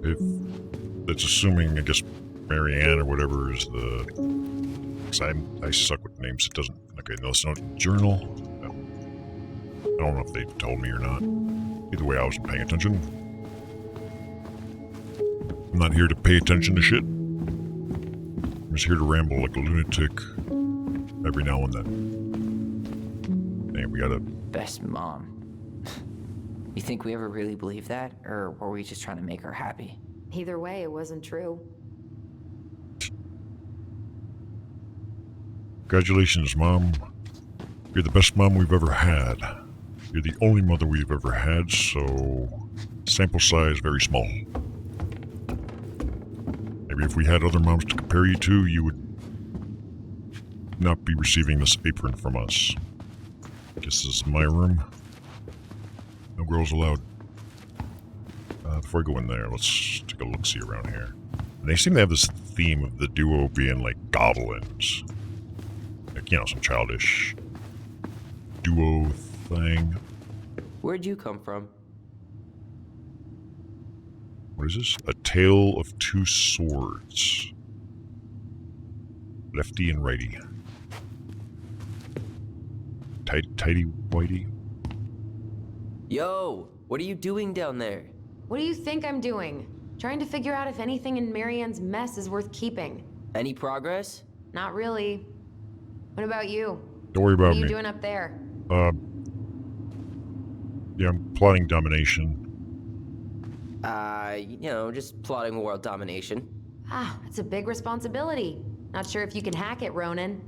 If that's assuming, I guess, Marianne or whatever is the... Because I suck with names. It doesn't... Okay, no, it's not journal. No. I don't know if they told me or not. Either way, I wasn't paying attention. I'm not here to pay attention to shit. I'm just here to ramble like a lunatic every now and then. Hey, we got a... Best mom. You think we ever really believed that? Or were we just trying to make her happy? Either way, it wasn't true. Congratulations, Mom. You're the best mom we've ever had. You're the only mother we've ever had, so... Sample size very small. Maybe if we had other moms to compare you to, you would not be receiving this apron from us. I guess this is my room. No girls allowed. Before I go in there, let's take a look-see around here. And they seem to have this theme of the duo being like goblins. Like, you know, some childish duo thing. Where'd you come from? What is this? A Tale of Two Swords. Lefty and righty. Tighty whitey. Yo, what are you doing down there? What do you think I'm doing? Trying to figure out if anything in Marianne's mess is worth keeping. Any progress? Not really. What about you? Don't worry about What are you me. doing up there? Yeah, I'm plotting domination. Just plotting world domination. Ah, it's a big responsibility. Not sure if you can hack it, Ronan.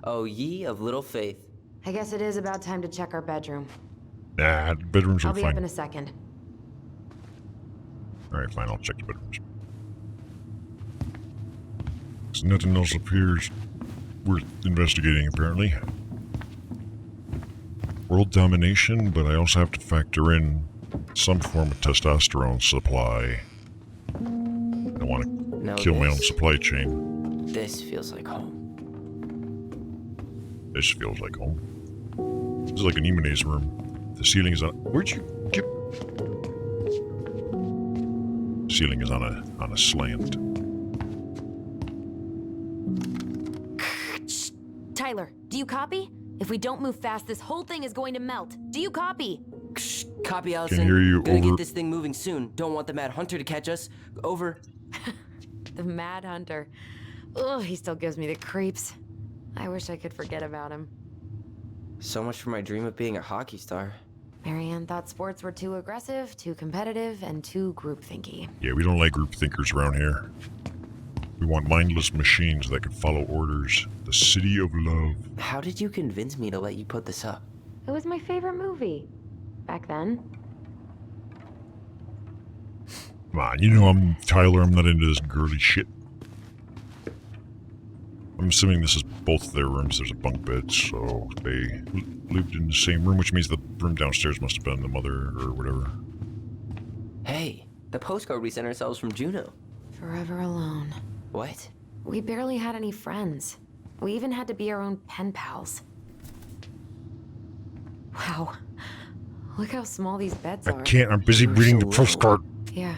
Oh, ye of little faith. I guess it is about time to check our bedroom. Nah, the bedrooms are I'll be fine. up in a second. Alright, fine, I'll check the bedrooms. So nothing else appears worth investigating, apparently. World domination, but I also have to factor in some form of testosterone supply. I don't want to kill my own supply chain. This feels like home. This feels like home. This is like an Imane's room. The ceiling is on... Where'd you get... The ceiling is on a slant. Tyler, do you copy? If we don't move fast, this whole thing is going to melt. Do you copy? Shh, copy, Allison. Can hear you. Gonna Over. get this thing moving soon. Don't want the Mad Hunter to catch us. Over. The Mad Hunter. Ugh, he still gives me the creeps. I wish I could forget about him. So much for my dream of being a hockey star. Marianne thought sports were too aggressive, too competitive, and too groupthinky. Yeah, we don't like group thinkers around here. We want mindless machines that can follow orders. The city of love. How did you convince me to let you put this up? It was my favorite movie. Back then. Come on, you know I'm Tyler. I'm not into this girly shit. I'm assuming this is both their rooms. There's a bunk bed, so they lived in the same room, which means the room downstairs must have been the mother or whatever. Hey, the postcard we sent ourselves from Juno. Forever alone. What? We barely had any friends. We even had to be our own pen pals. Wow. Look how small these beds I are. can't. I'm busy reading the postcard. Yeah.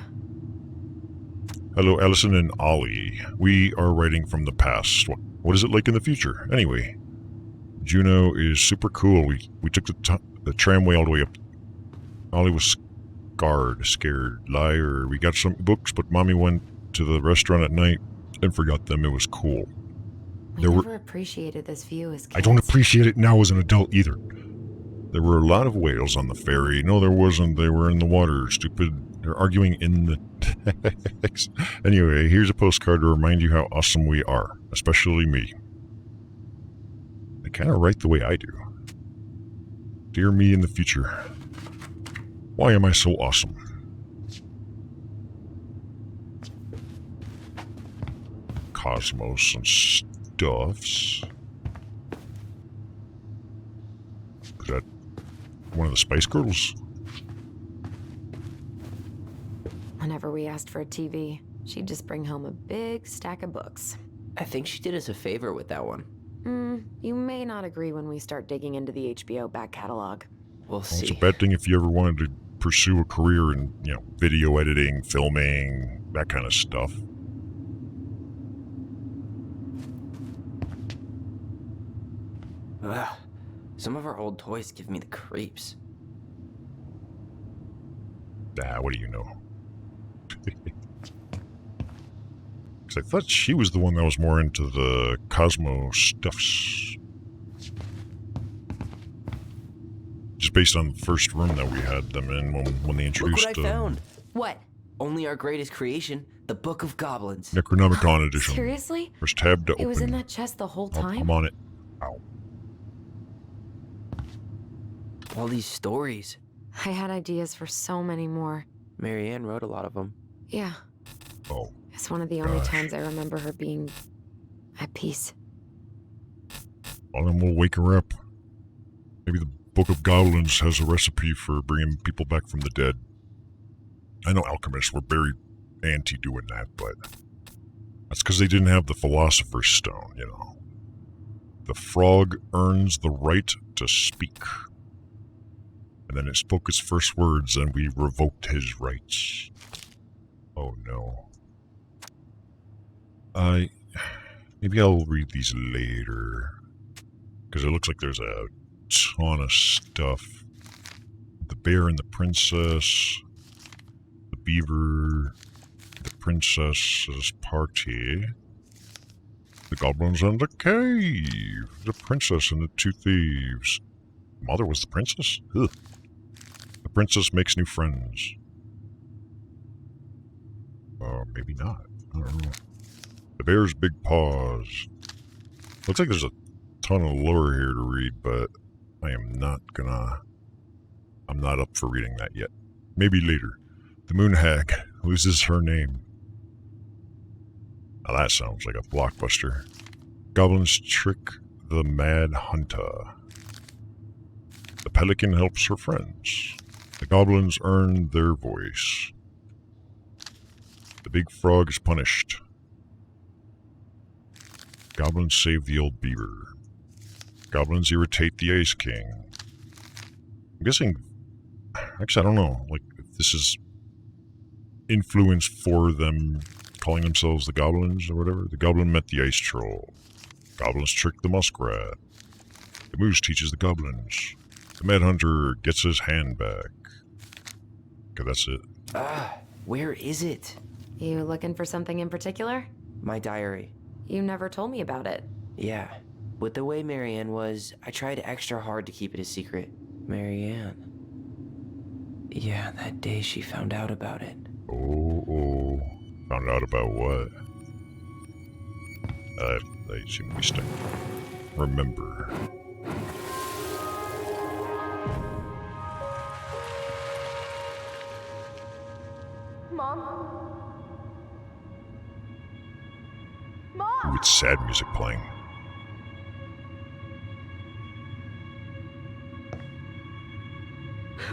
Hello, Allison and Ollie. We are writing from the past. What is it like in the future? Anyway, Juno is super cool. We took the tramway all the way up. Ollie was scared, liar. We got some books, but Mommy went to the restaurant at night and forgot them. It was cool. We never appreciated this view as kids. I don't appreciate it now as an adult either. There were a lot of whales on the ferry. No, there wasn't. They were in the water. Stupid. They're arguing in the text. Anyway, here's a postcard to remind you how awesome we are. Especially me. They kind of write the way I do. Dear me in the future. Why am I so awesome? Cosmos and stuffs. Is that one of the Spice Girls? Whenever we asked for a TV, she'd just bring home a big stack of books. I think she did us a favor with that one. You may not agree when we start digging into the HBO back catalog. We'll Well, see. it's a bad thing if you ever wanted to pursue a career in, video editing, filming, that kind of stuff. Ugh. Some of our old toys give me the creeps. What do you know? Because I thought she was the one that was more into the Cosmo stuffs. Just based on the first room that we had them in when they introduced... Look what I found! What? Only our greatest creation, the Book of Goblins. Necronomicon edition. Seriously? First tab to open. It was in that chest the whole time? I'm on it. Ow. All these stories. I had ideas for so many more. Marianne wrote a lot of them. Yeah. Oh. It's one of the only times I remember her being at peace. Well, then we'll wake her up. Maybe the Book of Goblins has a recipe for bringing people back from the dead. I know alchemists were very anti doing that, but that's because they didn't have the Philosopher's Stone, The frog earns the right to speak. And then it spoke its first words, and we revoked his rights. Oh no. Maybe I'll read these later. Because it looks like there's a ton of stuff. The bear and the princess. The beaver. The princess's party. The goblins and the cave. The princess and the two thieves. Mother was the princess? Ugh. The princess makes new friends. Maybe not. I don't know. The bear's big paws. Looks like there's a ton of lore here to read, but I'm not up for reading that yet. Maybe later. The moon hag loses her name. Now that sounds like a blockbuster. Goblins trick the mad hunter. The pelican helps her friends. The goblins earn their voice. The big frog is punished. Goblins save the old beaver. Goblins irritate the Ice King. I'm guessing... Actually, I don't know. If this is influence for them calling themselves the goblins or whatever. The goblin met the ice troll. Goblins trick the muskrat. The moose teaches the goblins. The mad hunter gets his hand back. Okay, that's it. Where is it? You looking for something in particular? My diary. You never told me about it. Yeah. With the way Marianne was, I tried extra hard to keep it a secret. Marianne. Yeah, that day she found out about it. Oh. Found out about what? I seem to be stuck. Remember. Mom? Ooh, it's sad music playing.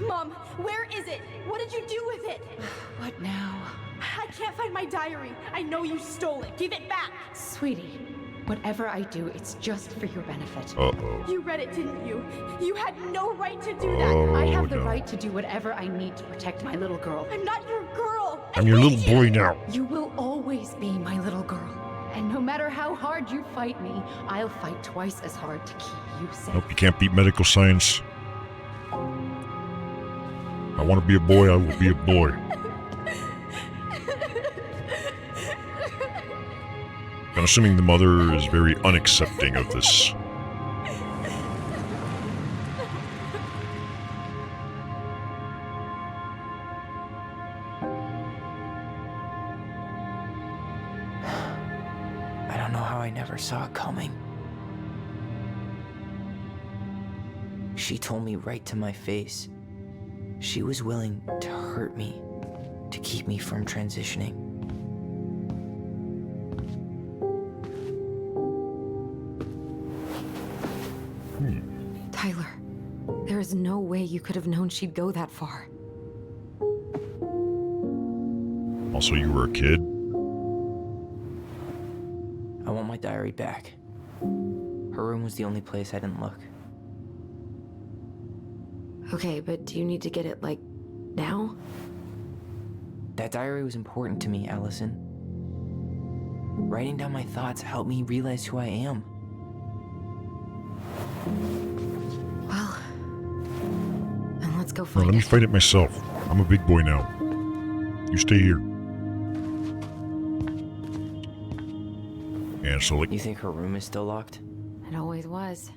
Mom, where is it? What did you do with it? What now? I can't find my diary. I know you stole it. Give it back. Sweetie, whatever I do, it's just for your benefit. Uh-oh. You read it, didn't you? You had no right to do Oh, that. I have the no. right to do whatever I need to protect my little girl. I'm not your girl. I'm your little hate you. boy now. You will always be my little girl. And no matter how hard you fight me, I'll fight twice as hard to keep you safe. Nope, you can't beat medical science. I want to be a boy, I will be a boy. I'm assuming the mother is very unaccepting of this. I don't know how I never saw it coming. She told me right to my face. She was willing to hurt me, to keep me from transitioning. Tyler, there is no way you could have known she'd go that far. Also, you were a kid? I want my diary back. Her room was the only place I didn't look. Okay, but do you need to get it, Now? That diary was important to me, Allison. Writing down my thoughts helped me realize who I am. Well, then let's go No, find let me it. fight it myself. I'm a big boy now. You stay here. And so, like, You think her room is still locked? It always was.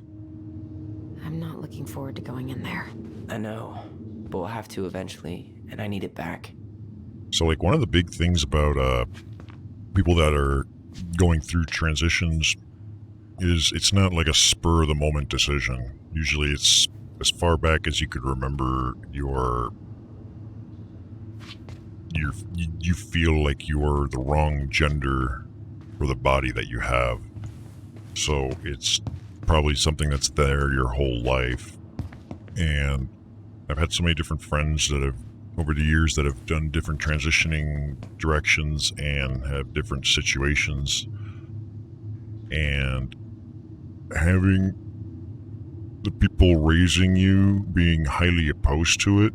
I'm not looking forward to going in there. I know, but we'll have to eventually, and I need it back. so like one of the big things about people that are going through transitions is it's not like a spur of the moment decision. Usually it's as far back as you could remember you feel like you're the wrong gender for the body that you have. So it's probably something that's there your whole life. And I've had so many different friends that have, over the years, that have done different transitioning directions and have different situations. And having the people raising you being highly opposed to it,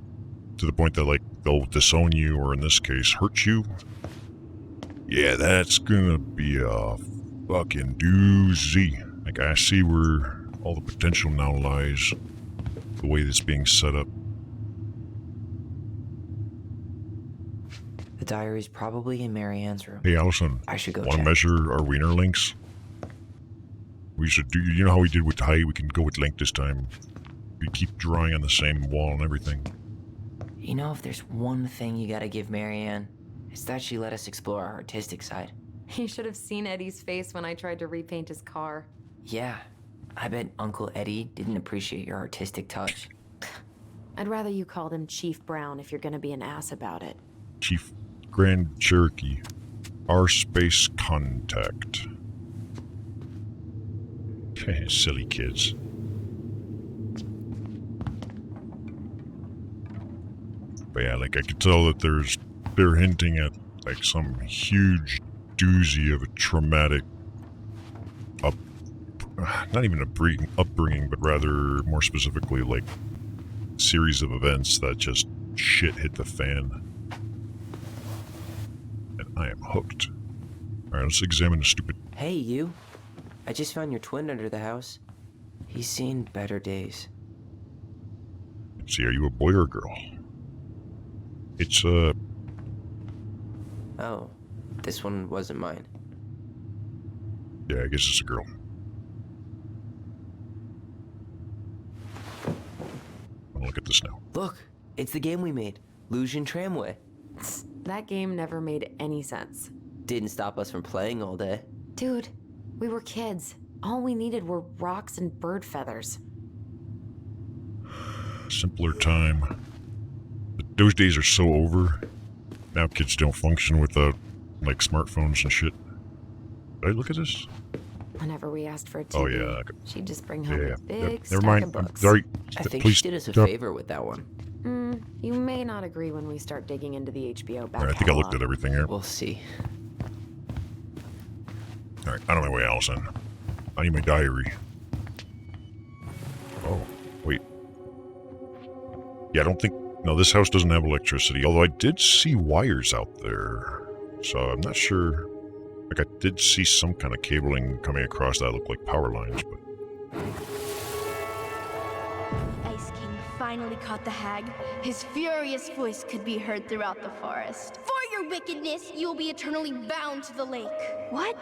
to the point that, like, they'll disown you, or in this case, hurt you. Yeah, that's gonna be a fucking doozy. Like, I see where all the potential now lies, the way it's being set up. The diary's probably in Marianne's room. Hey, Allison, I should go want to check. measure our wiener links? We should do, you know how we did with height? We can go with length this time. We keep drawing on the same wall and everything. You know, if there's one thing you gotta give Marianne, it's that she let us explore our artistic side. You should have seen Eddie's face when I tried to repaint his car. Yeah, I bet Uncle Eddie didn't appreciate your artistic touch. I'd rather you called him Chief Brown if you're gonna be an ass about it. Chief Grand Cherokee. Our space contact. Silly kids. But yeah, like, I could tell that they're hinting at, like, some huge doozy of a traumatic not even upbringing, but rather more specifically, like, series of events that just shit hit the fan. And I am hooked. Alright, let's examine the stupid... Hey, you. I just found your twin under the house. He's seen better days. Let's see, are you a boy or a girl? It's, Oh, this one wasn't mine. yeah, I guess it's a girl. I'll look at this now. Look, it's the game we made, Lusion Tramway. That game never made any sense. Didn't stop us from playing all day. Dude, we were kids. All we needed were rocks and bird feathers. Simpler time. But those days are so over. Now kids don't function without, like, smartphones and shit. Did I look at this? Whenever we asked for a TV, Oh, yeah. she'd just bring home Yeah. a big Never stack mind. of I'm books. sorry. I think Please she did us a stop. favor with that one. You may not agree when we start digging into the HBO back Alright, I think I looked catalog. at everything here. We'll see. Alright, out of my way, Allison. I need my diary. Oh, wait. Yeah, I don't think... No, this house doesn't have electricity, although I did see wires out there. So I'm not sure... Like, I did see some kind of cabling coming across that looked like power lines, but... Ice King finally caught the hag. His furious voice could be heard throughout the forest. For your wickedness, you will be eternally bound to the lake. What?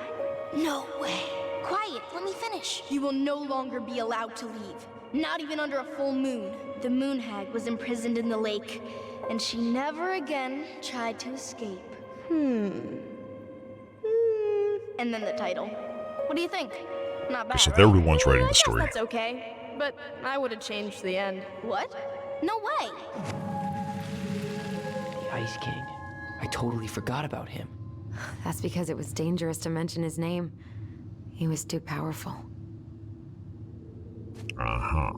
No way. Quiet, let me finish. You will no longer be allowed to leave. Not even under a full moon. The moon hag was imprisoned in the lake, and she never again tried to escape. And then the title. What do you think? Not bad, So right? they were the ones writing the I guess story. that's okay, but I would have changed the end. What? No way. The Ice King. I totally forgot about him. That's because it was dangerous to mention his name. He was too powerful. Uh-huh.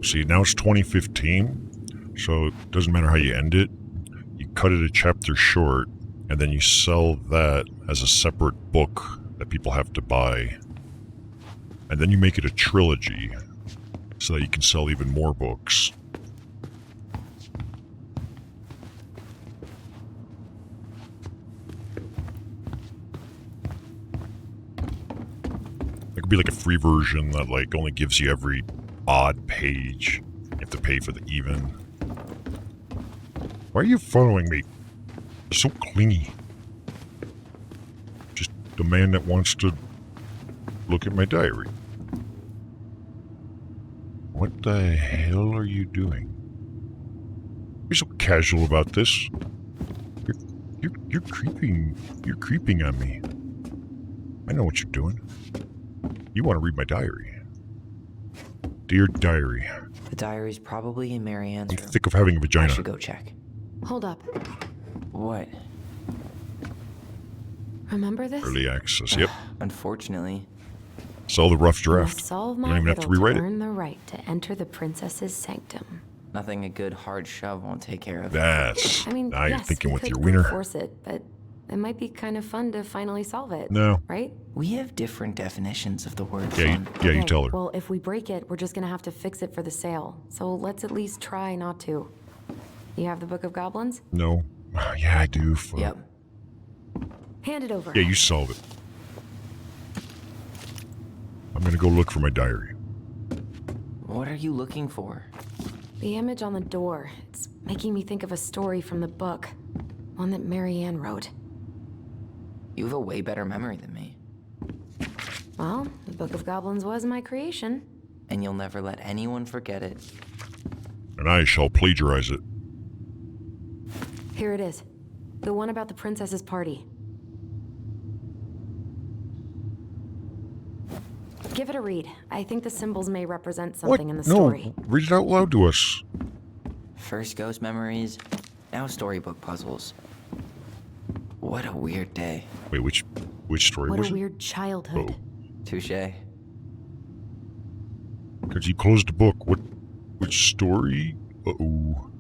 See, now it's 2015, so it doesn't matter how you end it. You cut it a chapter short, and then you sell that as a separate book that people have to buy. And then you make it a trilogy, so that you can sell even more books. be like a free version that like only gives you every odd page. You have to pay for the even. Why are you following me? You're so clingy. Just the man that wants to look at my diary. What the hell are you doing? You're so casual about this. You're creeping. You're creeping on me. I know what you're doing. You want to read my diary. Dear diary. The diary's probably in Marianne's I'm room. thick of having a I vagina. should go check. Hold up. What? Remember this? Early access. Yep. Unfortunately. Saw the rough I draft. must solve You my don't even have to riddle rewrite it. earn the right to enter the princess's sanctum. Nothing a good hard shove won't take care of. That's. I mean, now you're yes, thinking we with could your brute wiener. force it, but it might be kind of fun to finally solve it. No. Right? We have different definitions of the word Yeah, fun. you Okay, tell her. Well, if we break it, we're just gonna have to fix it for the sale. So let's at least try not to. You have the Book of Goblins? No. Yeah, I do. Fuck. Yep. Hand it over. Yeah, you solve it. I'm gonna go look for my diary. What are you looking for? The image on the door. It's making me think of a story from the book. One that Marianne wrote. You have a way better memory than me. Well, the Book of Goblins was my creation. And you'll never let anyone forget it. And I shall plagiarize it. Here it is. The one about the princess's party. Give it a read. I think the symbols may represent something in the story. No, read it out loud to us. First ghost memories, now storybook puzzles. What a weird day. Wait, which story What was a it? weird childhood. Oh, Touche. because you closed the book. Which story? Uh-oh.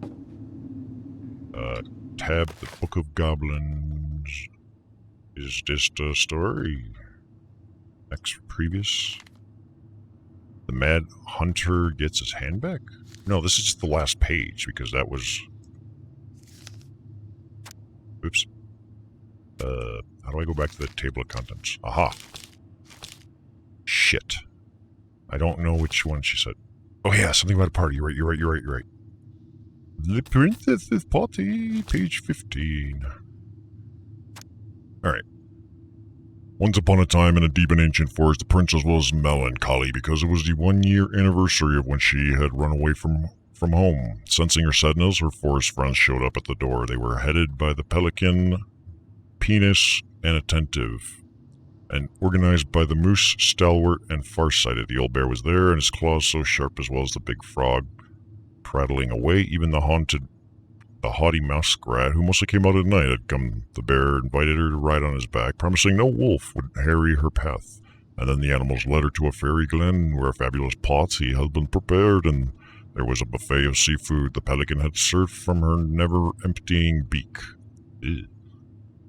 Tab the Book of Goblins. Is this the story? Next previous. The Mad Hunter gets his hand back? No, this is just the last page because that was... Oops. How do I go back to the table of contents? Aha. Shit. I don't know which one she said. Oh yeah, something about a party. You're right. The Princess's Party, page 15. Alright. Once upon a time in a deep and ancient forest, the princess was melancholy because it was the 1-year anniversary of when she had run away from home. Sensing her sadness, her forest friends showed up at the door. They were headed by the pelican, Penis, and Attentive, and organized by the moose, Stalwart, and Farsighted. The old bear was there, and his claws so sharp, as well as the big frog prattling away. Even the haughty muskrat, who mostly came out at night, had come. The bear invited her to ride on his back, promising no wolf would harry her path. And then the animals led her to a fairy glen, where a fabulous party had been prepared, and there was a buffet of seafood the pelican had served from her never-emptying beak. Ew.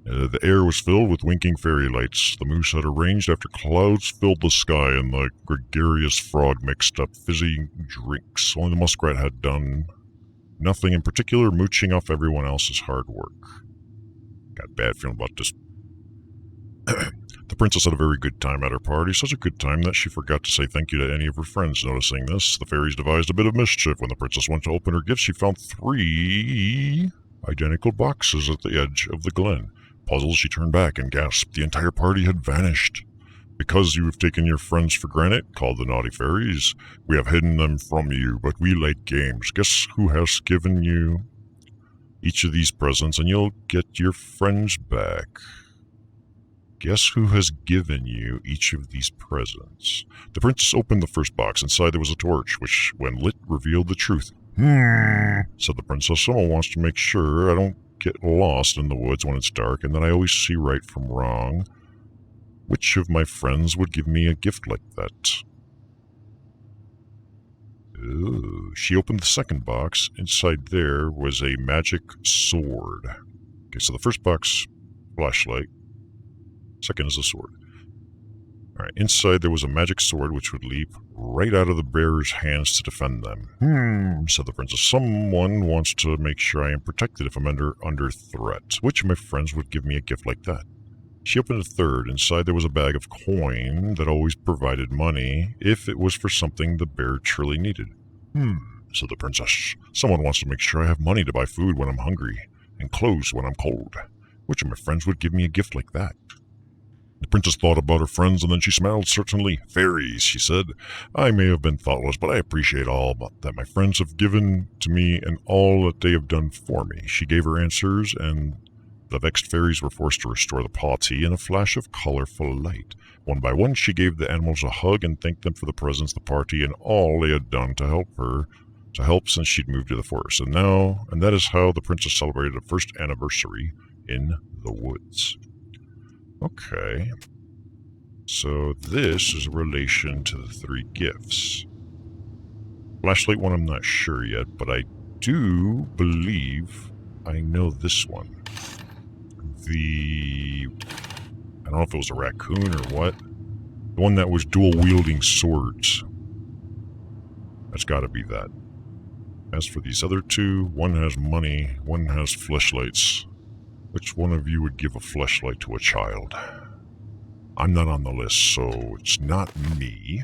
The air was filled with winking fairy lights. The moose had arranged after clouds filled the sky, and the gregarious frog mixed up fizzy drinks. Only the muskrat had done nothing in particular, mooching off everyone else's hard work. Got a bad feeling about this. The princess had a very good time at her party, such a good time that she forgot to say thank you to any of her friends. Noticing this, the fairies devised a bit of mischief. When the princess went to open her gifts, she found 3 identical boxes at the edge of the glen. Puzzled, she turned back and gasped. The entire party had vanished. Because you have taken your friends for granted, called the naughty fairies, we have hidden them from you, but we like games. Guess who has given you each of these presents, and you'll get your friends back. Guess who has given you each of these presents? The princess opened the first box. Inside there was a torch, which, when lit, revealed the truth. Said the princess. Someone wants to make sure I don't get lost in the woods when it's dark, and that I always see right from wrong. Which of my friends would give me a gift like that? Ooh. She opened the second box. Inside there was a magic sword. Okay, so the first box, flashlight. Second is a sword. Alright, inside there was a magic sword which would leap right out of the bearer's hands to defend them. Said the princess. Someone wants to make sure I am protected if I'm under threat. Which of my friends would give me a gift like that? She opened a third. Inside there was a bag of coin that always provided money if it was for something the bear truly needed. Said the princess. Someone wants to make sure I have money to buy food when I'm hungry and clothes when I'm cold. Which of my friends would give me a gift like that? The princess thought about her friends, and then she smiled. Certainly, fairies, she said. I may have been thoughtless, but I appreciate all that my friends have given to me and all that they have done for me. She gave her answers, and the vexed fairies were forced to restore the party in a flash of colorful light. One by one, she gave the animals a hug and thanked them for the presents, the party, and all they had done to help since she'd moved to the forest. And that is how the princess celebrated her first anniversary in the woods. Okay, so this is a relation to the 3 gifts. Flashlight one I'm not sure yet, but I do believe I know this one. I don't know if it was a raccoon or what. The one that was dual-wielding swords. That's gotta be that. As for these other 2, one has money, one has fleshlights. Which one of you would give a fleshlight to a child? I'm not on the list, so it's not me.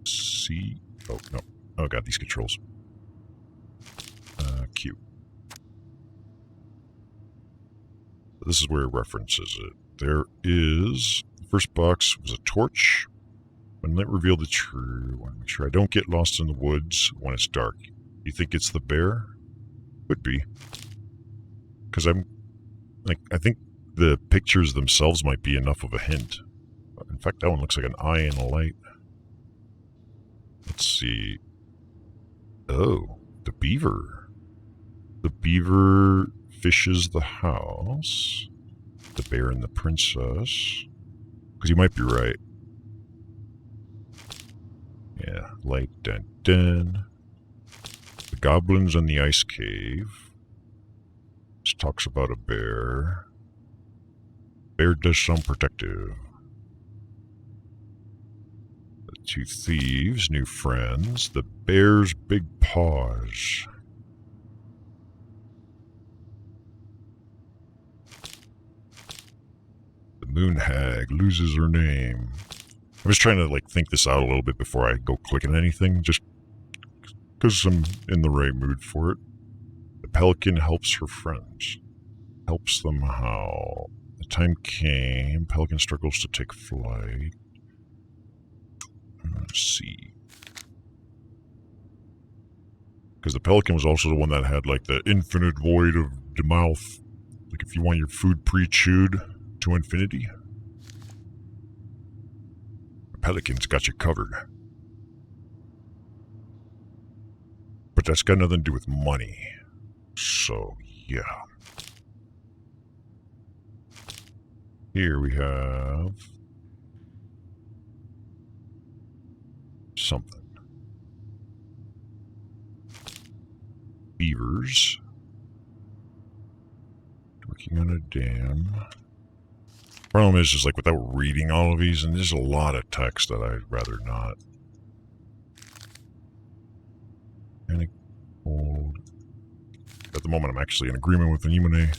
See? Oh, no. Oh, God, these controls. Q. This is where it references it. There is... The first box was a torch. When light revealed the true... I want to make sure I don't get lost in the woods when it's dark. You think it's the bear? Could be. Because I think the pictures themselves might be enough of a hint. In fact, that one looks like an eye in a light. Let's see. Oh, the beaver. The beaver fishes the house. The bear and the princess. Because you might be right. Yeah, light, dun, dun. The goblins and the ice cave. This talks about a bear. Bear does sound protective. The 2 thieves, new friends. The bear's big paws. The moon hag loses her name. I was trying to think this out a little bit before I go clicking anything, just because I'm in the right mood for it. The pelican helps her friends. Helps them how? The time came. Pelican struggles to take flight. Let's see. Because the pelican was also the one that had the infinite void of the mouth. Like if you want your food pre-chewed to infinity. The pelican's got you covered. But that's got nothing to do with money. So, yeah. Here we have... something. Beavers. Working on a dam. Problem is without reading all of these, and there's a lot of text that I'd rather not. Panic hold. At the moment, I'm actually in agreement with Anemone.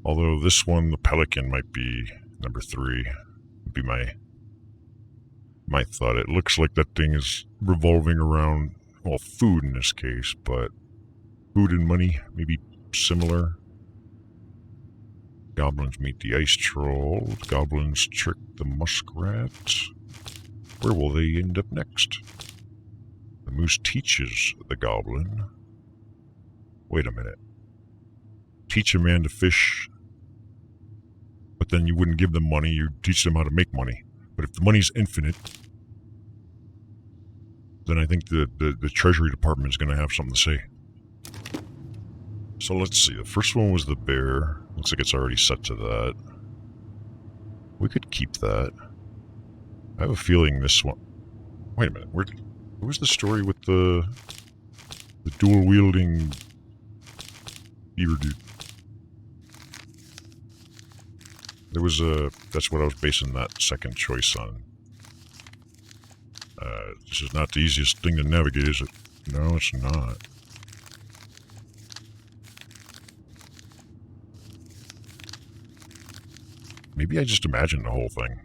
Although this one, the pelican, might be number 3. Would be my thought. It looks like that thing is revolving around, well, food in this case, but food and money, maybe similar. Goblins meet the ice troll. Goblins trick the muskrat. Where will they end up next? The moose teaches the goblin. Wait a minute. Teach a man to fish, but then you wouldn't give them money, you'd teach them how to make money. But if the money's infinite, then I think the Treasury Department is going to have something to say. So let's see. The first one was the bear. Looks like it's already set to that. We could keep that. I have a feeling this one... Wait a minute. What was the story with the dual-wielding beaver dude? There was a... That's what I was basing that second choice on. This is not the easiest thing to navigate, is it? No, it's not. Maybe I just imagined the whole thing.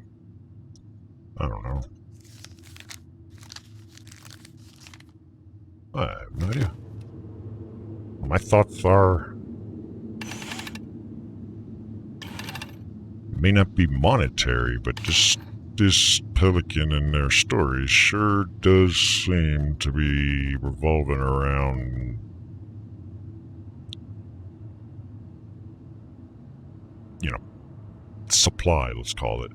I don't know. I have no idea. My thoughts are... may not be monetary, but this pelican and their story sure does seem to be revolving around, you know, supply, let's call it.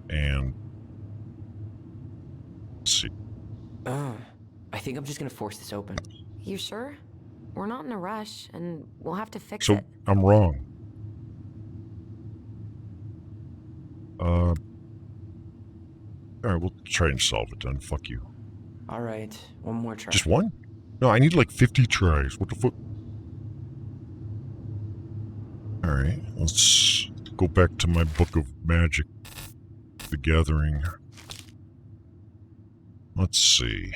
And let's see. I think I'm just gonna force this open. You sure? We're not in a rush, and we'll have to fix So it. I'm wrong. Alright, we'll try and solve it then. Fuck you. Alright, one more try. Just one? No, I need like 50 tries. What the fuck? Alright, let's go back to my book of magic. The Gathering. Let's see.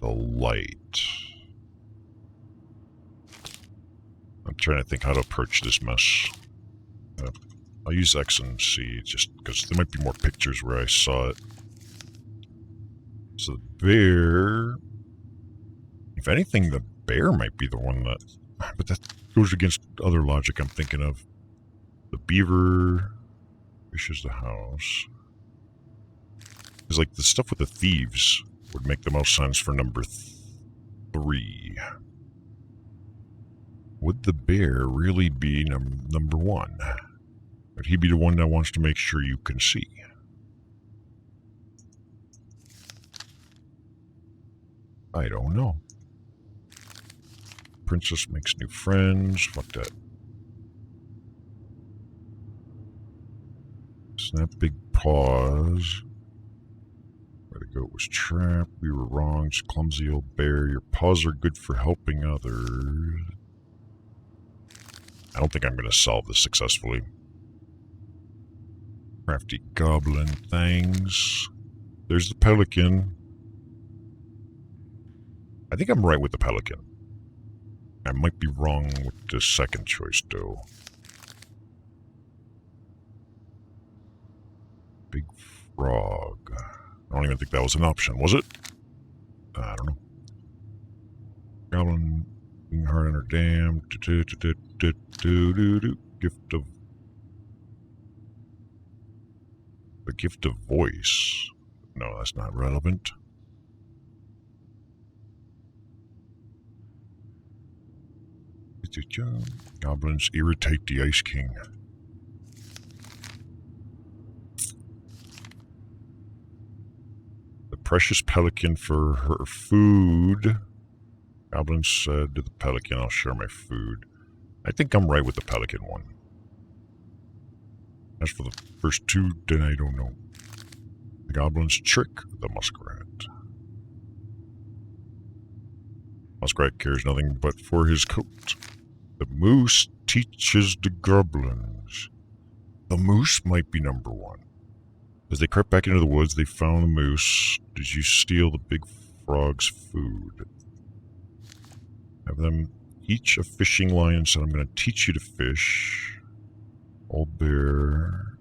The light. I'm trying to think how to approach this mess. I'll use X and C just because there might be more pictures where I saw it. So the bear... if anything, the bear might be the one that... but that goes against other logic I'm thinking of. The beaver... fish is the house. It's like the stuff with the thieves would make the most sense for number 3. Would the bear really be number 1? Would he be the one that wants to make sure you can see? I don't know. Princess makes new friends. Fuck that. Snap big paws. Where the goat was trapped. We were wrong. Just clumsy old bear. Your paws are good for helping others. I don't think I'm going to solve this successfully. Crafty goblin things. There's the pelican. I think I'm right with the pelican. I might be wrong with the second choice, though. Big frog. I don't even think that was an option, was it? I don't know. Goblin being hard on her dam. Gift of... the gift of voice. No, that's not relevant. Goblins irritate the Ice King. The precious pelican for her food. Goblin said to the pelican, I'll share my food. I think I'm right with the pelican one. As for the first two, then I don't know. The goblins trick the muskrat. Muskrat cares nothing but for his coat. The moose teaches the goblins. The moose might be number 1. As they crept back into the woods, they found the moose. Did you steal the big frog's food? Have them each a fishing line and said, I'm going to teach you to fish. Old bear.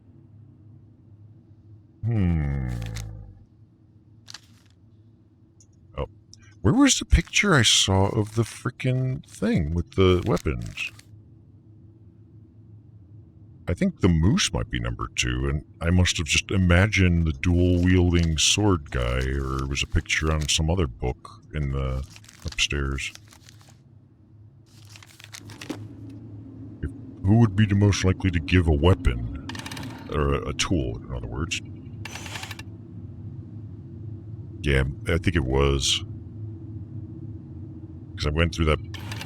Oh. Where was the picture I saw of the frickin' thing with the weapons? I think the moose might be number 2, and I must have just imagined the dual-wielding sword guy, or it was a picture on some other book in the upstairs. Who would be the most likely to give a weapon? Or a tool, in other words. Yeah, I think it was. Because I went through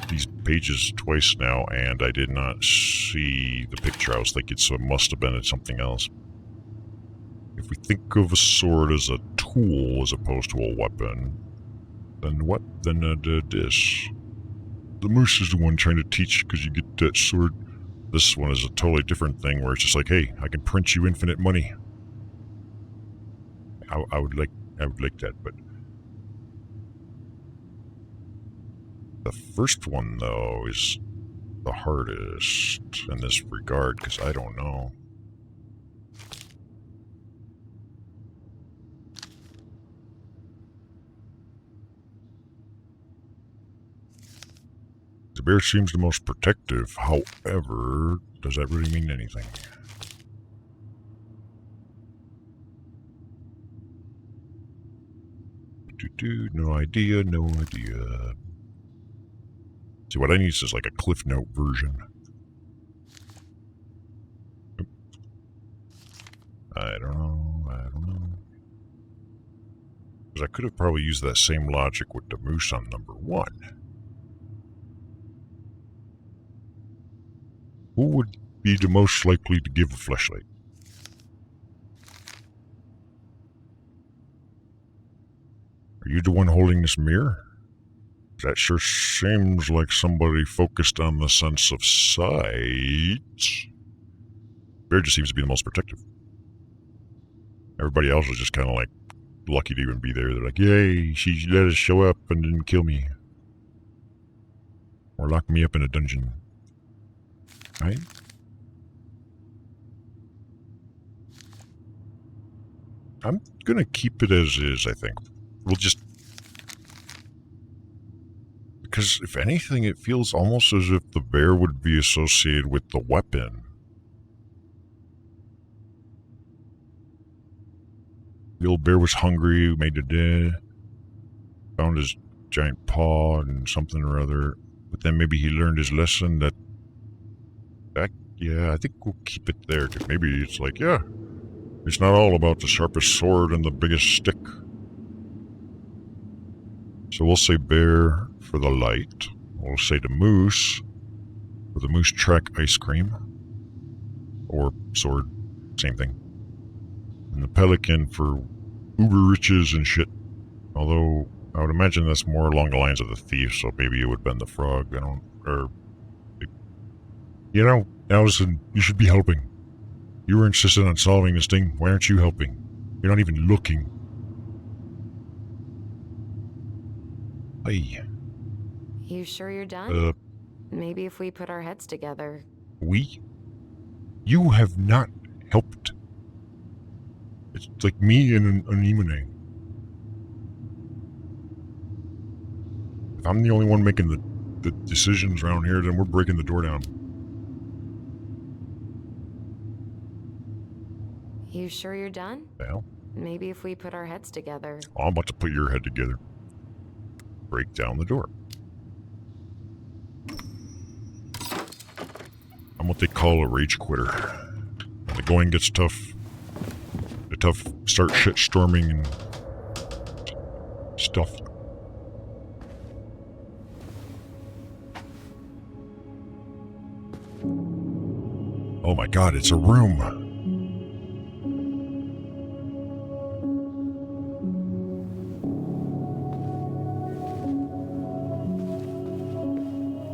these pages twice now, and I did not see the picture I was thinking, so it must have been something else. If we think of a sword as a tool as opposed to a weapon, then what? Then this. The moose is the one trying to teach because you get that sword. This one is a totally different thing where it's just like, hey, I can print you infinite money. I would like that, but the first one though is the hardest in this regard, because I don't know. The bear seems the most protective, however, does that really mean anything? No idea, no idea. See, what I need is like a Cliff Note version. I don't know. Because I could have probably used that same logic with the moose on number 1. Who would be the most likely to give a flashlight? Are you the one holding this mirror? That sure seems like somebody focused on the sense of sight. Bear just seems to be the most protective. Everybody else is just kind of like lucky to even be there. They're like, yay, she let us show up and didn't kill me. Or lock me up in a dungeon. Right? I'm gonna keep it as is, I think. We'll just... Because if anything, it feels almost as if the bear would be associated with the weapon. The old bear was hungry, made it dead, found his giant paw and something or other, but then maybe he learned his lesson that yeah, I think we'll keep it there. Maybe it's like, yeah, it's not all about the sharpest sword and the biggest stick. So we'll say bear for the light. We'll say the moose for the moose track ice cream. Or sword, same thing. And the pelican for uber riches and shit. Although, I would imagine that's more along the lines of the thief, so maybe it would have been the frog. You know, Allison, you should be helping. You were insistent on solving this thing. Why aren't you helping? You're not even looking. Hey. You sure you're done? Maybe if we put our heads together. We? You have not helped. It's like me and an Anemone. If I'm the only one making the decisions around here, then we're breaking the door down. You sure you're done? Well, Maybe if we put our heads together. I'm about to put your head together. Break down the door. I'm what they call a rage quitter. When the going gets tough, the tough start shit storming and stuff. Oh my god, it's a room!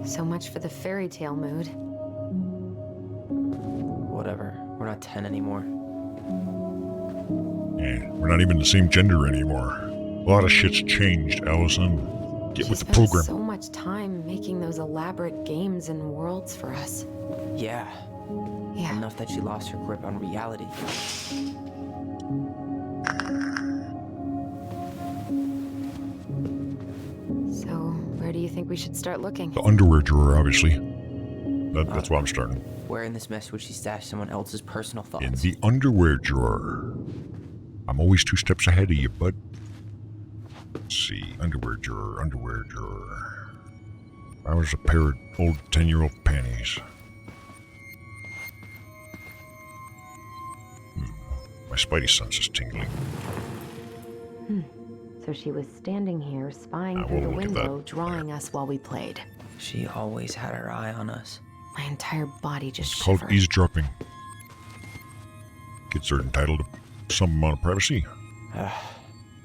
So much for the fairy tale mood. Whatever. We're not 10 anymore. Yeah, we're not even the same gender anymore. A lot of shit's changed, Allison. Get with the program. So much time making those elaborate games and worlds for us. Yeah. Enough that she lost her grip on reality. So, where do you think we should start looking? The underwear drawer, obviously. That's why I'm starting. Where in this mess would she stash someone else's personal thoughts? In the underwear drawer. I'm always 2 steps ahead of you, bud. Let's see. Underwear drawer, underwear drawer. I was a pair of old 10-year-old panties. My spidey sense is tingling. So she was standing here, spying through the window, drawing us while we played. She always had her eye on us. My entire body just It's shivered. called eavesdropping. Kids are entitled to some amount of privacy.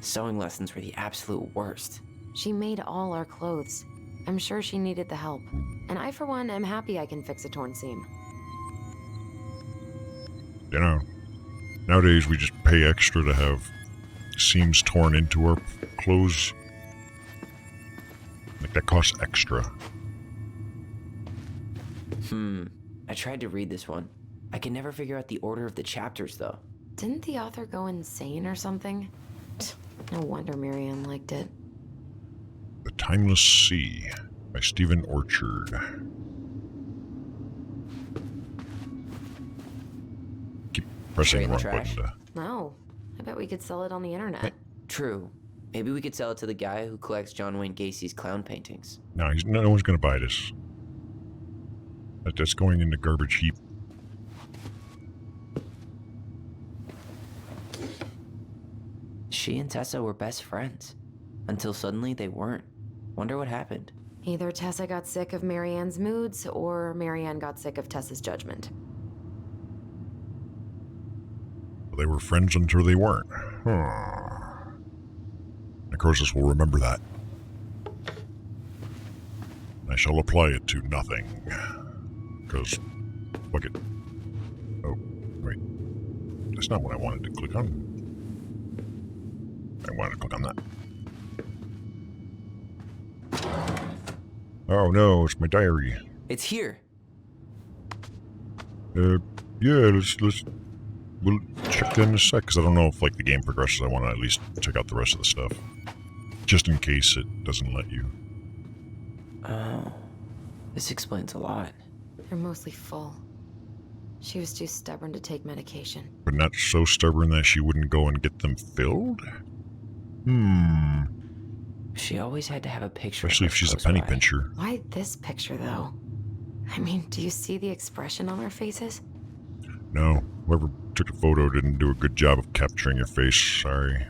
Sewing lessons were the absolute worst. She made all our clothes. I'm sure she needed the help. And I, for one, am happy I can fix a torn seam. You know, nowadays we just pay extra to have seams torn into our clothes. Like, that costs extra. I tried to read this one. I can never figure out the order of the chapters, though. Didn't the author go insane or something? No wonder Marianne liked it. The Timeless Sea by Stephen Orchard. Keep pressing the wrong trash? button. No. I bet we could sell it on the internet. True. Maybe we could sell it to the guy who collects John Wayne Gacy's clown paintings. No, no one's going to buy this. That's going in the garbage heap. She and Tessa were best friends. Until suddenly they weren't. Wonder what happened. Either Tessa got sick of Marianne's moods, or Marianne got sick of Tessa's judgment. They were friends until they weren't. Necroxix will remember that. I shall apply it to nothing. Because, fuck it. Oh, wait. That's not what I wanted to click on. I wanted to click on that. Oh no, it's my diary. It's here. Yeah, we'll check that in a sec, because I don't know if, like, the game progresses. I want to at least check out the rest of the stuff. Just in case it doesn't let you. Oh. This explains a lot. They're mostly full. She was too stubborn to take medication. But not so stubborn that she wouldn't go and get them filled? She always had to have a picture. Especially of if us she's a close penny by. pincher. Why this picture, though? I mean, do you see the expression on our faces? No, whoever took the photo didn't do a good job of capturing your face. Sorry.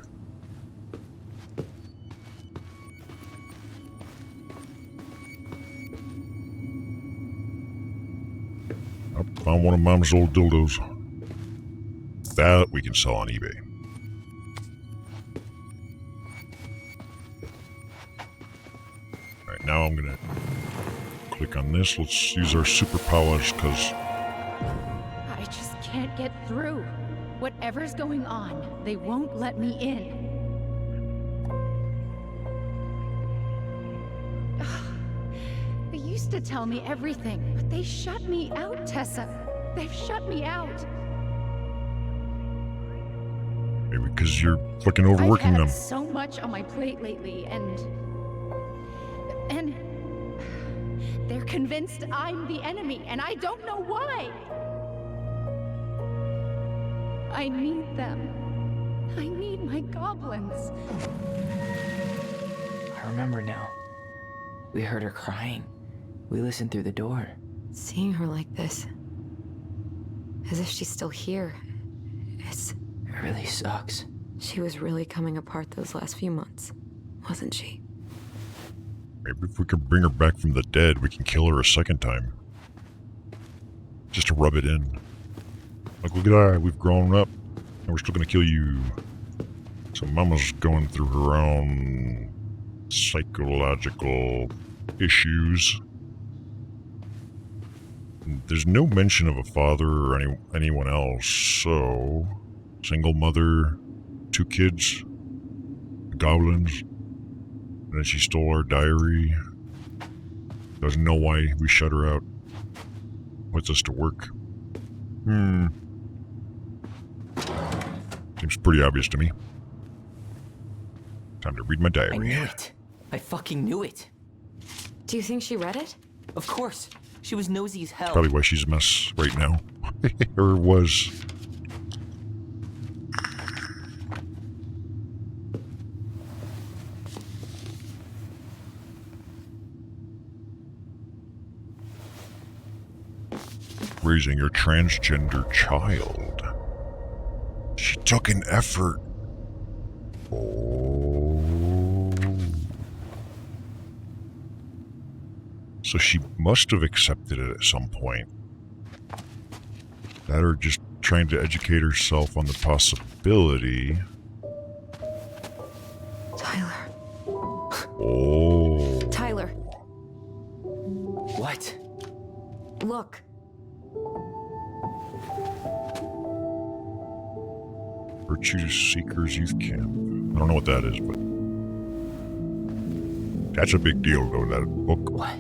I found one of Mom's old dildos. That we can sell on eBay. Alright, now I'm gonna click on this. Let's use our superpowers, because I just can't get through. Whatever's going on, they won't let me in. They used to tell me everything, but they shut me out, Tessa. They've shut me out. maybe because you're fucking overworking I've had them. so much on my plate lately, and they're convinced I'm the enemy, and I don't know why. I need them. I need my goblins. I remember now. We heard her crying. We listened through the door. Seeing her like this, as if she's still here, It really sucks. she was really coming apart those last few months, wasn't she? Maybe if we can bring her back from the dead, we can kill her a second time. Just to rub it in. Like, look at that, we've grown up, and we're still gonna kill you. So Mama's going through her own psychological issues. There's no mention of a father or anyone else, so... Single mother, 2 kids, goblins, and then she stole our diary. Doesn't know why we shut her out. Puts us to work. Seems pretty obvious to me. Time to read my I diary. knew it. I fucking knew it. Do you think she read it? Of course. She was nosy as hell. Probably why she's a mess right now. Or was. Raising your transgender child. She took an effort. Oh. So she must have accepted it at some point. That or just trying to educate herself on the possibility. Tyler. Oh. Tyler, What? look. Virtue Seekers Youth Camp. I don't know what that is, but that's a big deal, though, that book. What?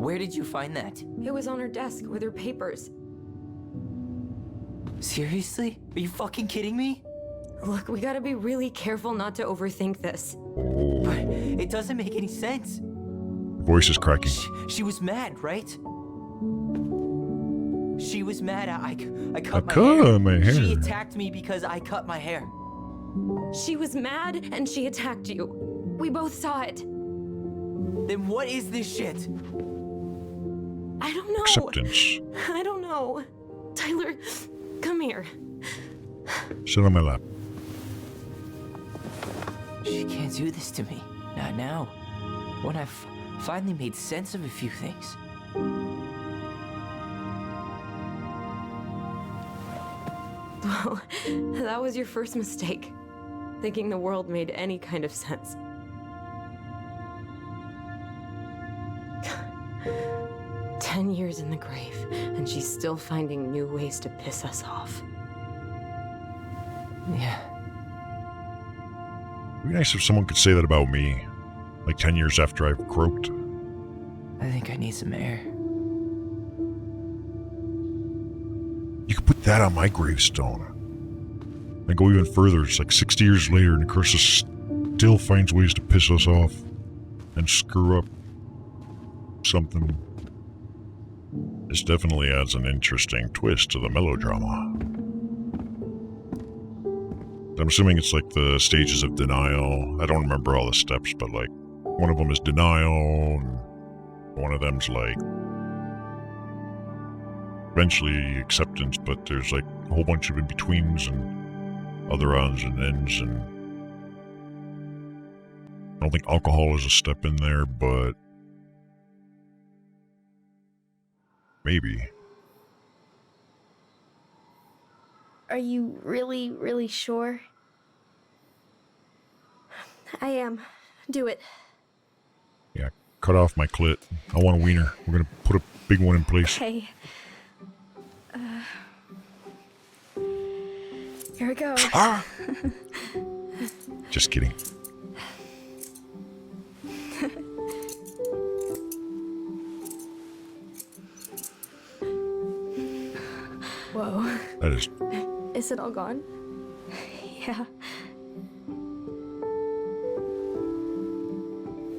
Where did you find that? It was on her desk with her papers. Seriously? Are you fucking kidding me? Look, we gotta be really careful not to overthink this. But it doesn't make any sense. Voice is cracking. She was mad, right? She was mad. I cut my hair. She attacked me because I cut my hair. She was mad and she attacked you. We both saw it. Then what is this shit? I don't know. Acceptance. I don't know. Tyler, come here. Sit on my lap. She can't do this to me. Not now. When I've finally made sense of a few things. Well, that was your first mistake. Thinking the world made any kind of sense. "10 years in the grave, and she's still finding new ways to piss us off." Yeah. It'd be nice if someone could say that about me. Like 10 years after I've croaked. I think I need some air. You could put that on my gravestone. And go even further. It's like 60 years later, Necroxix still finds ways to piss us off and screw up something. This definitely adds an interesting twist to the melodrama. I'm assuming it's like the stages of denial. I don't remember all the steps, but like one of them is denial, and one of them's like eventually acceptance, but there's like a whole bunch of in-betweens and other odds and ends, and I don't think alcohol is a step in there, but maybe. Are you really, really sure? I am. Do it. Yeah, cut off my clit. I want a wiener. We're gonna put a big one in place. Okay. Here we go. Ah! Just kidding. Whoa. That is... Is it all gone? Yeah.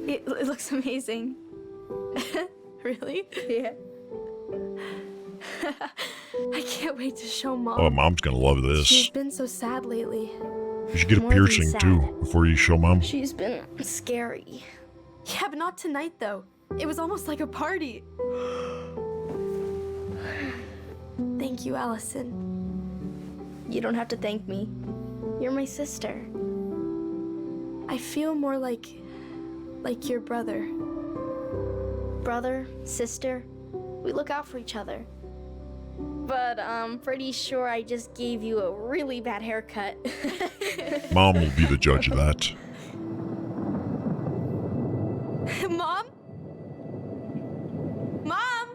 It looks amazing. Really? Yeah. I can't wait to show Mom. Oh, Mom's gonna love this. She's been so sad lately. You should get a More than piercing sad. too before you show Mom. She's been scary. Yeah, but not tonight, though. It was almost like a party. Thank you, Allison. You don't have to thank me. You're my sister. I feel more like your brother. Brother, sister, we look out for each other. But I'm pretty sure I just gave you a really bad haircut. Mom will be the judge of that. Mom? Mom?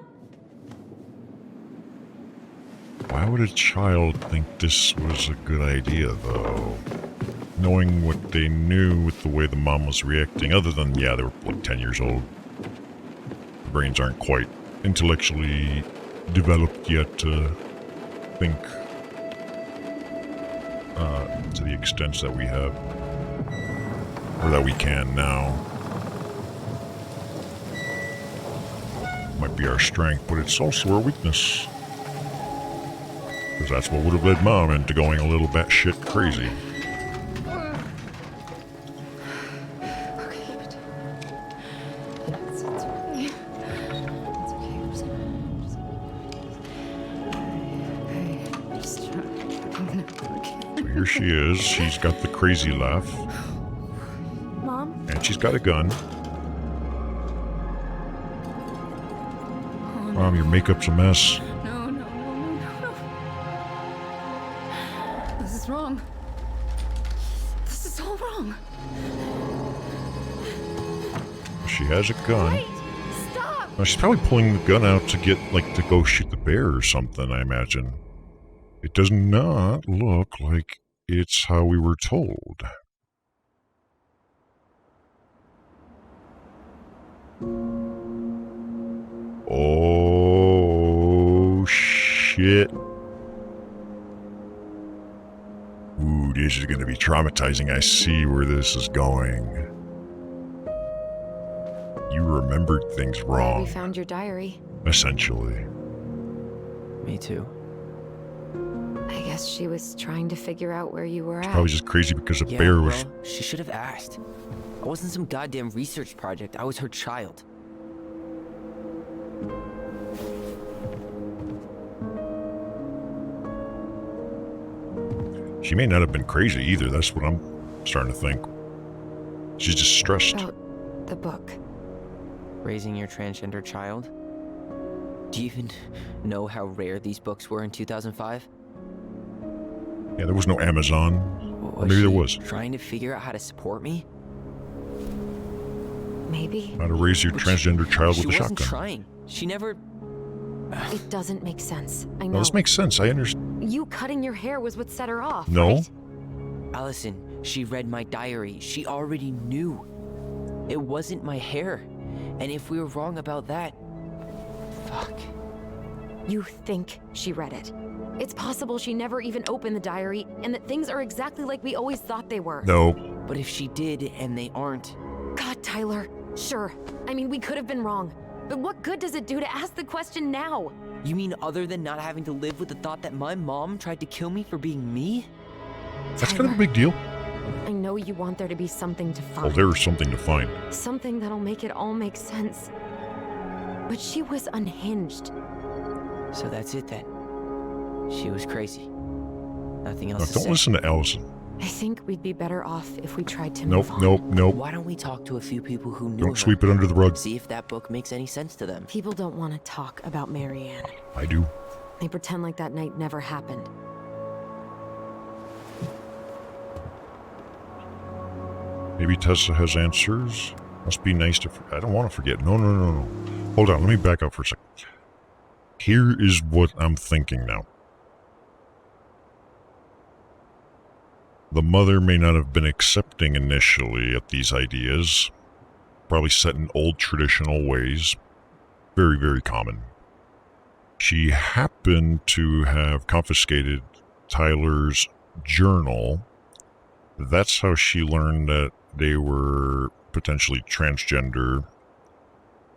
Why would a child think this was a good idea, though? Knowing what they knew with the way the mom was reacting, other than, yeah, they were like 10 years old. Their brains aren't quite intellectually developed yet to think to the extent that we have, or that we can now. Might be our strength, but it's also our weakness. Because that's what would have led Mom into going a little batshit crazy. So here she is. She's got the crazy laugh. Mom? And she's got a gun. Mom, your makeup's a mess. No. This is wrong. This is all wrong. She has a gun. Wait! Stop! Now, she's probably pulling the gun out to get, like, to go shoot the bear or something, I imagine. It does not look like it's how we were told. shit. Ooh, this is gonna be traumatizing. I see where this is going. You remembered things Glad wrong, we found your diary. essentially. Me too. I guess she was trying to figure out where you were at. Probably just crazy because a Yeah, bear was... well, she should have asked. I wasn't some goddamn research project. I was her child. She may not have been crazy either. That's what I'm starting to think. She's just stressed. About the book. Raising your transgender child? Do you even know how rare these books were in 2005? Yeah, there was no Amazon. Or maybe there was. Trying to figure out how to support me? Maybe. How to raise your But transgender child with a She wasn't shotgun. trying. She never... It doesn't make sense. I know. No, this makes sense. I understand. You cutting your hair was what set her off, No. right? Allison, she read my diary. She already knew. It wasn't my hair. And if we were wrong about that... Fuck. You think she read it. It's possible she never even opened the diary, and that things are exactly like we always thought they were. No. But if she did, and they aren't... God, Tyler. Sure. I mean, we could have been wrong. But what good does it do to ask the question now? You mean other than not having to live with the thought that my mom tried to kill me for being me? That's kind of a Tyler, big deal. I know you want there to be something to Well, find. there's something to find. Something that'll make it all make sense. But she was unhinged. So that's it then. She was crazy. Nothing No, else to don't say. listen to Allison. I think we'd be better off if we tried to Nope, move on. nope, nope. Why don't we talk to a few people who knew her? Don't sweep it under the rug. See if that book makes any sense to them. People don't want to talk about Marianne. I do. They pretend like that night never happened. Maybe Tessa has answers. Must be nice to... I don't want to forget. No, no, no, no. Hold on, let me back up for a second. Here is what I'm thinking now. The mother may not have been accepting initially at these ideas. Probably set in old traditional ways. Very, very common. She happened to have confiscated Tyler's journal. That's how she learned that they were potentially transgender.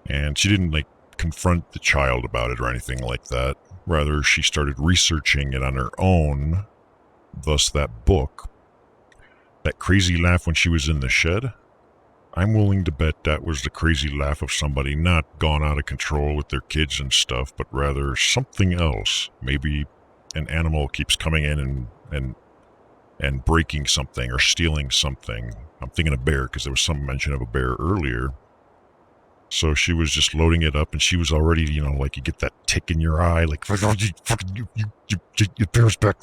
And she didn't, like, confront the child about it or anything like that. Rather, she started researching it on her own. Thus, that book. That crazy laugh when she was in the shed. I'm willing to bet that was the crazy laugh of somebody not gone out of control with their kids and stuff, but rather something else. Maybe an animal keeps coming in and breaking something or stealing something. I'm thinking a bear because there was some mention of a bear earlier. So she was just loading it up, and she was already, you know, like you get that tick in your eye, like, you bear's back,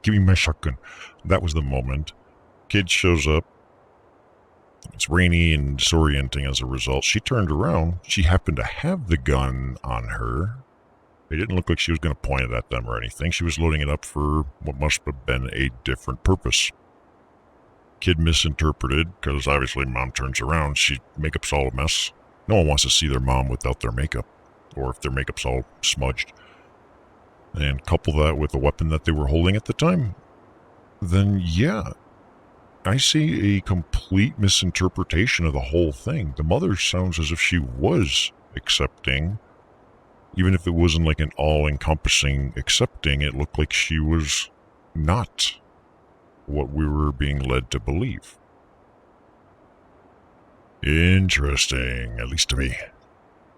give me my shotgun. That was the moment. Kid shows up. It's rainy and disorienting as a result. She turned around. She happened to have the gun on her. It didn't look like she was going to point it at them or anything. She was loading it up for what must have been a different purpose. Kid misinterpreted, because obviously mom turns around. Makeup's all a mess. No one wants to see their mom without their makeup, or if their makeup's all smudged. And couple that with the weapon that they were holding at the time, then yeah, I see a complete misinterpretation of the whole thing. The mother sounds as if she was accepting. Even if it wasn't like an all-encompassing accepting, it looked like she was not what we were being led to believe. Interesting, at least to me.